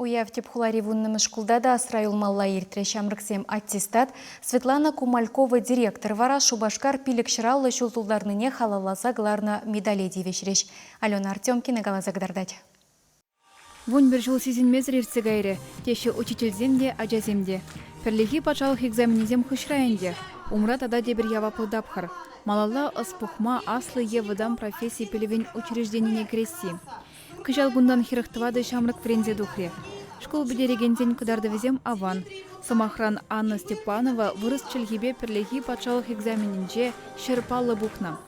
Уяв тепхулари вунным шкулдада Асраюл Малла иртре шамрыксем аттестат Светлана Кумалькова директор вара Шубашкар пилік шыраллы шултулдарныне халаласа гларна медале девешреш. Алена Артемкина галазагдардать. Вон бір жыл сезінмезір ерсе гайры, теші учительземде, ажаземде. Пірлігі пачалық экзаменезем хышрайынде. Умра тада дебір явапыл дапхар. Малалла ыспухма аслы евыдам профессии пелевен учрежденине кресси. Кыжал гундан хирықтывады шамрык френзе духре. Школ бедерегензен кудардывезем аван. Самохран Анна Степанова вырыс чельгебе пірлігі пачалық экзаменінже шерпаллы бухна.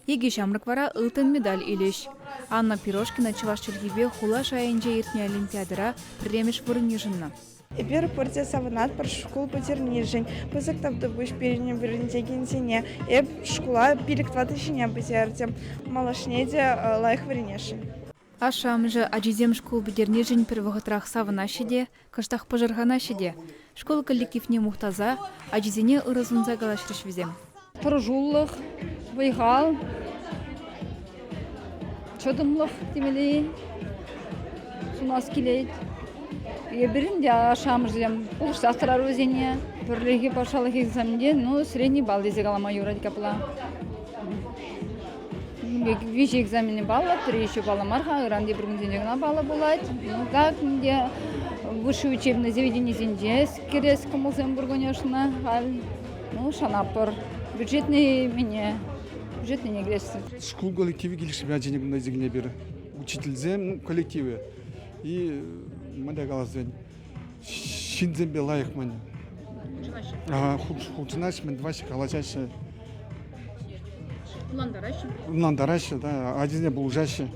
Еге шамрык вара ылтын медаль илеш. Анна Пирожкина чываш чельгебе хула шайынже иртне олимпиадыра премеш вырынежынна. Эпир порте саванат пар школ потернижень, позактавды буш перенем вернтегенсене, школа пиликтватышине потертем, малашнеде лайх варенешин. Ашам же аджизем школ бедернижень первоготрах саванашиде, каштах пожарганашиде. Школ коллективне мухтаза, аджизене ыразунза галашришвизем. Прожуллых, выйгал, чодымлых демели, сунас келейд. Birinde aşağımızdan buluştaktılar özene. Birliği başarılı egzaminde, средний балл dizek alama yuradik kapıla. Виш экзамене балла, 3 балла марха, ранде bir gün балла bulaydı. Так, где высшее учебное заведение зинде, скерес кымылсем бургонешна, шанапыр. Бюджетный меня, бюджетный не грешится. Школ коллективе келиши бәжене бұндай зегіне бері. Учительзем коллективе. И мада галазден шинзем бе лайық мане. Хулчынаш мен дваши калачашы. Уландарашы, да, адизне булжашы.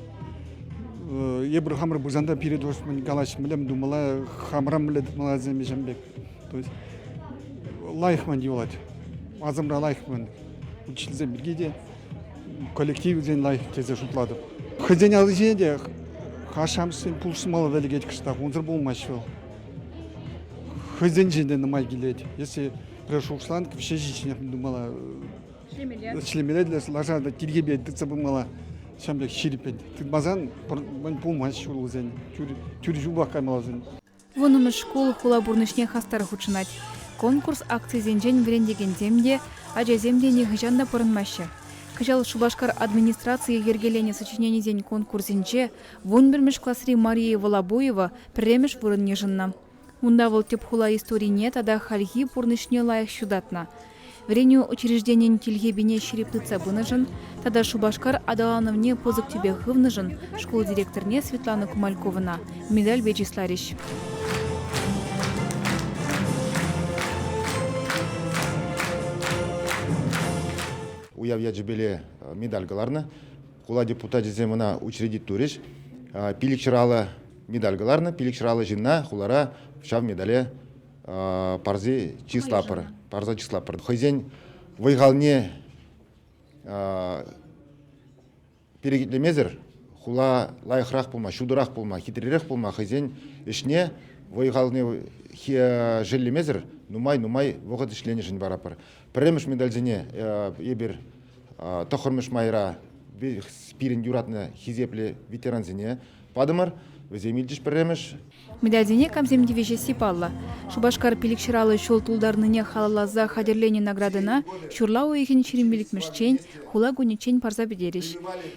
Ебір хамыр бұзанда передош мен галашы мілем думала, хамрам міле малазем ежембек. То есть лайық ман деволад. Азымра лайық ман. Учительзем біргеде коллективден лайық тезе жұтлады. Хызен алыжеде Хашамсын пулсы малы вәлігет кіштақ, онзыр болмашы ол. Хызен женден нымай келеді. Если прошушлан, кіпше жичіне думала, шлемеледі, лажады, тергебе дұтса бұмала, шамбек шеріпен. Тыдмазан, болмашы ол өзен, түрі жубақ қаймалазын. Вонымыз школ хула бурнышне хастары хучынать. Конкурс акции зенжен верендеген земде, ажаземде нехыжанда пырынмашы. Кыжал Шубашкар администрации ергелене сочинение день конкурсинче вунбермеш классри Мария Волобоева премеш вырынежынна. Унда вол тепхула истории нет, ада хальги пурнышне лайық шудатна. Вреню учреждениен тильгебине шериптыца бынажын, тада Шубашкар адалановне позык тебе гывнажын, школ директорне Светлана Кумальковна, медаль Вячесларищ. Уяв яджибеле медальгаларны, кула депутат жеземына учредит туриш, пиликширалы медальгаларны, пиликширалы жинна, хулара шав медале парзы числапыр, парза числапыр. Хызен вайгалне перегитлемезір, хула лайықрақ болма, шудырақ болма, хитререк болма, хызен ішне вайгалне жилемезір, нумай вғыт ішлене жын барапыр. Премеш медальзене ебір тохырмыш майра спирин юратны хизепле ветеранзене падымыр, веземилдіш премеш. Медальзене камзем девеше сипалла. Шубашкар пиликширалы шол тулдарныне халалаза хадерлене наградына шурлау ехен шерембеликмешчен, хула гунечен парза бедериш.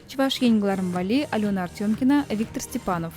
Чываш енгларым вали, Алена Артемкина, Виктор Степанов.